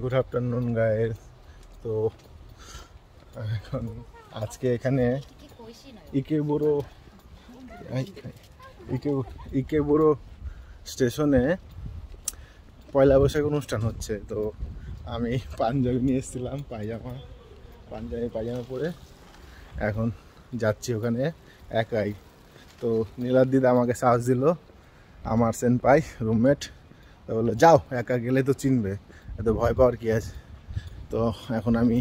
Good afternoon guys. তো এখন আজকে এখানে ইকেবুড়ো স্টেশনে পয়লা বৈশাখ অনুষ্ঠান হচ্ছে। তো আমি পাঞ্জাবি নিয়ে এসেছিলাম, পায়জামা পরে এখন যাচ্ছি ওখানে একাই। তো নীলাদ্দিদ আমাকে সাহস দিল, আমার সেনপাই রুমমেট, তো বললো যাও, একা গেলে তো চিনবে, এত ভয় পাওয়ার কি আছে। তো এখন আমি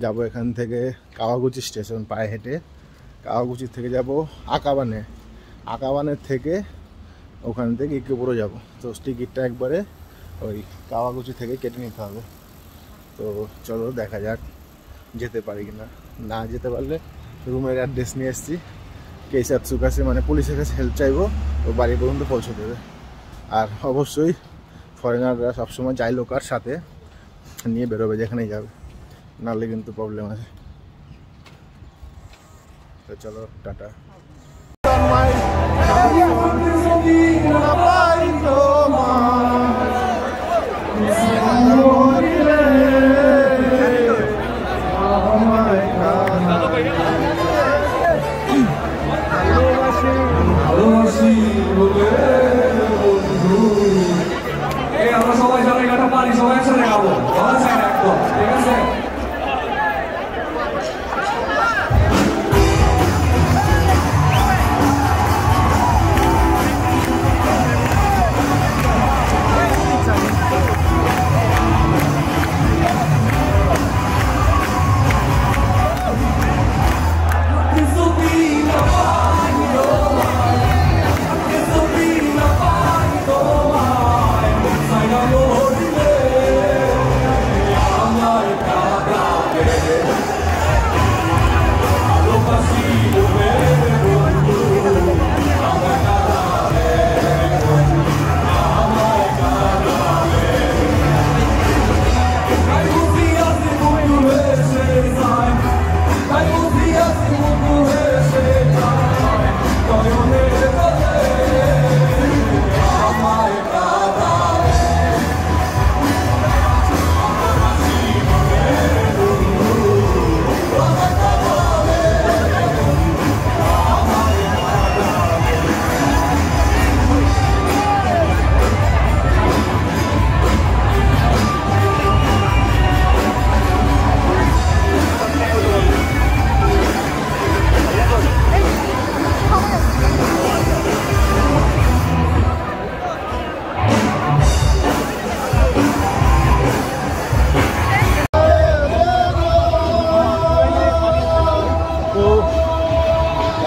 যাব এখান থেকে কাওয়াগুচি স্টেশন, পায়ে হেঁটে কাওয়াগুচি থেকে যাব আকাবানের থেকে ওখান থেকে ইকেবুড়ো যাব। তো টিকিটটা একবারে ওই কাওয়াগুচি থেকে কেটে নিতে হবে। তো চলো দেখা যাক যেতে পারি কিনা। না যেতে পারলে রুমের অ্যাড্রেস নিয়ে এসেছি, কেসাতসুর কাছে মানে পুলিশের কাছে হেল্প চাইবো, ও বাড়ি পর্যন্ত পৌঁছে দেবে। আর অবশ্যই ফরেনাররা সবসময় যাই লোকার সাথে নিয়ে বেরোবে যেখানেই যাবে, নাহলে কিন্তু প্রবলেম আছে। তো চলো টাটা। আমরা সবাই জায়গাটা পারি, সবাই একসাথে খাবো, একদম ঠিক আছে।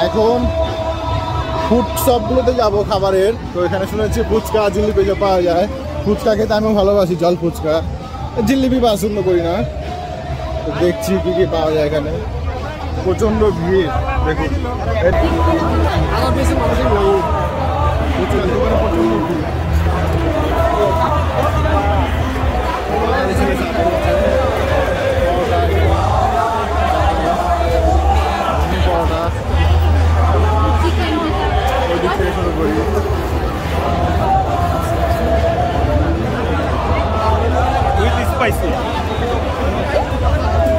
এখন ফুড শপগুলোতে যাবো খাবারের। তো এখানে শুনেছি ফুচকা জিলিপি পাওয়া যায়। ফুচকা খেতে আমি ভালোবাসি, জল ফুচকা, জিলিপি পছন্দ করি না। তো দেখছি কি কি পাওয়া যায় এখানে। প্রচণ্ড ভিড়, দেখুন প্রচণ্ড ভিড়।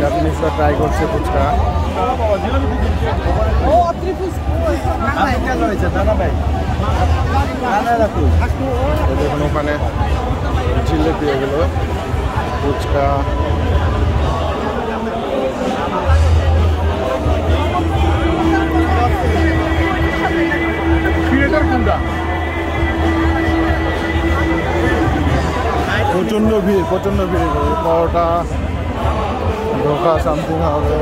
জাপানিজরা ট্রাই করছে ফুচকা। দেখুন ওখানে জিলিপি, এগুলো ফুচকা। প্রচণ্ড ভিড়, পরোটা ধোকা সামথিং হবে।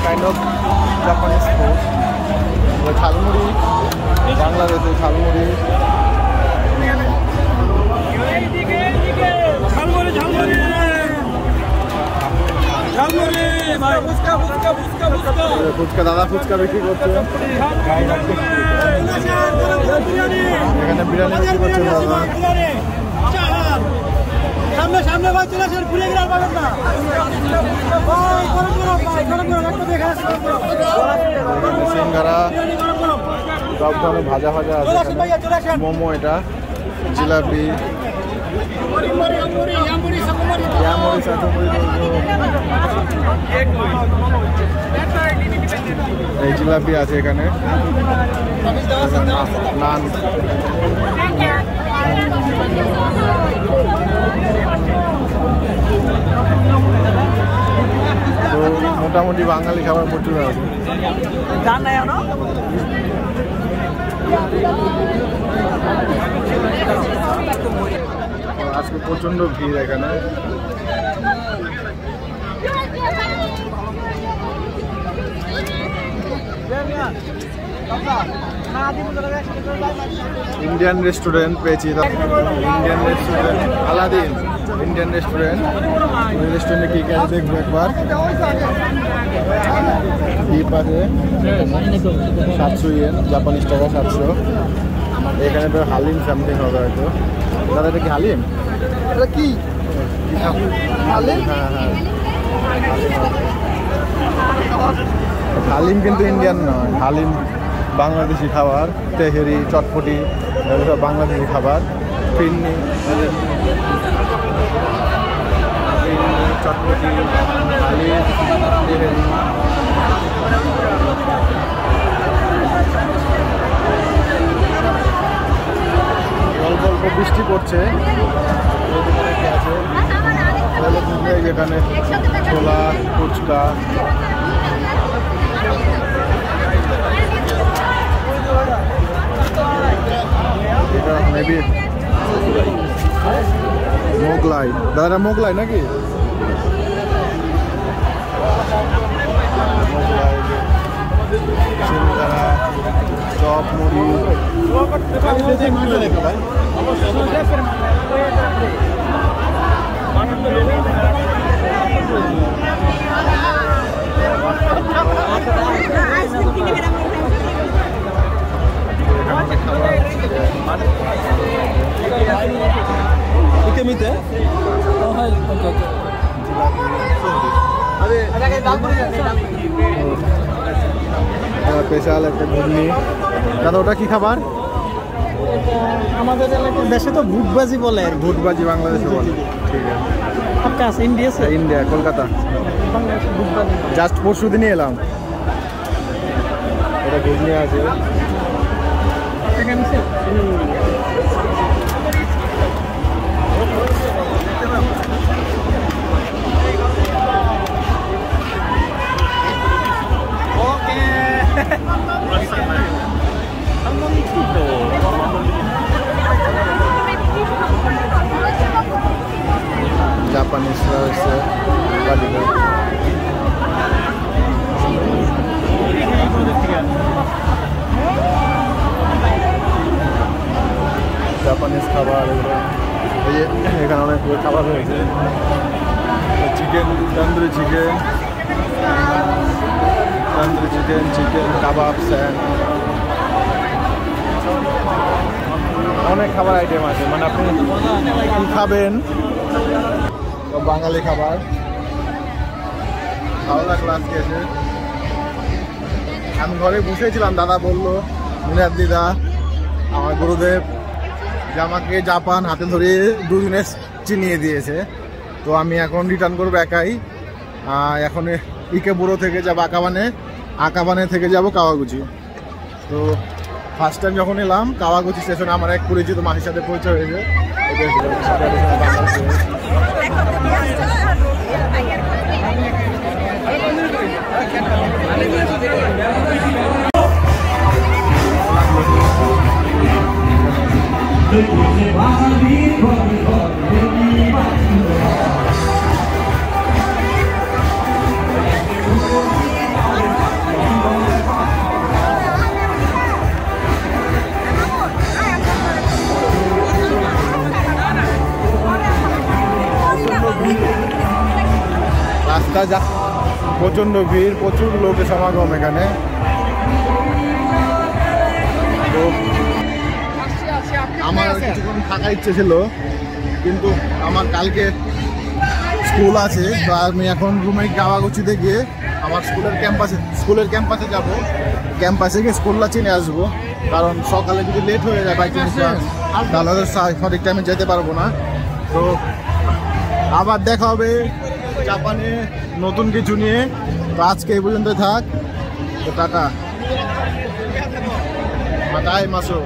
kind of Japanese food. Jhalmuri, বাংলাদেশে ঝালমুড়ি। ঝালমুড়ি ফুচকা দাদা ফুচকা বিক্রি করছে, এখানে বিরিয়ানি বিক্রি করছে দাদা। সামনে সামনে ভাই চলে আসেন, ভুলে গেলাম পাবেন না সিঙ্গারা, সব ধরনের ভাজা ভাজা আছে, মোমো, এটা জিলাপি, এই জিলাপি আছে এখানে, নান, তো মোটামুটি বাঙালি খাবার প্রচুর আছে। আজকে প্রচন্ড ভিড় এখানে। ইন্ডিয়ান রেস্টুরেন্ট পেয়েছি, Indian restaurant Aladdin, Indian restaurant. ওই রেস্টুরেন্টে কি আছে দেখবো একবার। ডিপ আছে 700 ইয়েন, জাপানিজ টাকা 700। এখানে তো হালিম সামথিং হবে হয়তো। দাদা এটা কি হালিম? এটা কি হালিম? হ্যাঁ হ্যাঁ, হালিম কিন্তু ইন্ডিয়ান নয়, হালিম বাংলাদেশি খাবার। তেহেরি, চটপটি, সব বাংলাদেশি খাবার। ফিরনি, চটপটি, হালিম, তেহেরি। অল্প অল্প বৃষ্টি পড়ছে, যেখানে ছোলা, ফুচকা, এটা মেবি মোগলাই। দাদা মোগলাই নাকি? মোগলাই, সিঙ্গারা, চপ, মুড়ি। স্পেশাল একটা ঘুগনি। দাদা ওটা কি খাবার? আমাদের এলাকায় দেশে তো ভুটবাজি বলে। ভুটবাজি বাংলাদেশে বলে। ঠিক আছে, ইন্ডিয়া, ইন্ডিয়া, কলকাতা। জাস্ট পরশু দিনই এলাম। এটা ঘুগনি আছে। জাপানিজরা হচ্ছে কালীঘাট। জাপানিজ খাবার এগুলো, এই যে এখানে অনেক খাবার রয়েছে। চিকেন, তন্দুরি চিকেন, চিকেন কাবাব, স্যান্ড, অনেক খাবার আইটেম আছে। মানে আপনি কি খাবেন, বাঙালি খাবার। ভালো লাগলো আজকে এসে। আমি ঘরে বসেছিলাম, দাদা বললো, মিনার দিদা আমার গুরুদেব যে আমাকে জাপান হাতে ধরে 2 দিনের চিনিয়ে দিয়েছে। তো আমি এখন রিটার্ন করবো একাই। এখন ইকেবুরো থেকে যাবো আকাবানে থেকে যাব কাওয়াগুচি। তো ফার্স্ট টাইম যখন এলাম কাওয়াগুচি স্টেশনে, আমার এক পরিচিত মাসির সাথে পরিচয় হয়েছে। রাস্তা যা প্রচণ্ড ভিড়, প্রচুর লোকের সমাগম এখানে। তো আমার কিছুক্ষণ থাকার ইচ্ছে ছিল, কিন্তু আমার কালকে স্কুল আছে, তো আমি এখন রুমে গাওয়াগুচিতে গিয়ে আমার স্কুলের ক্যাম্পাসে যাব, ক্যাম্পাসে গিয়ে স্কুলটা চিনে আসবো। কারণ সকালে যদি লেট হয়ে যায় বাইক তাহলে সঠিক টাইমে যেতে পারবো না। তো আবার দেখা হবে জাপানে নতুন কিছু নিয়ে। তো আজকে এই পর্যন্ত থাক, তো টাটা, মাতাই মাসো।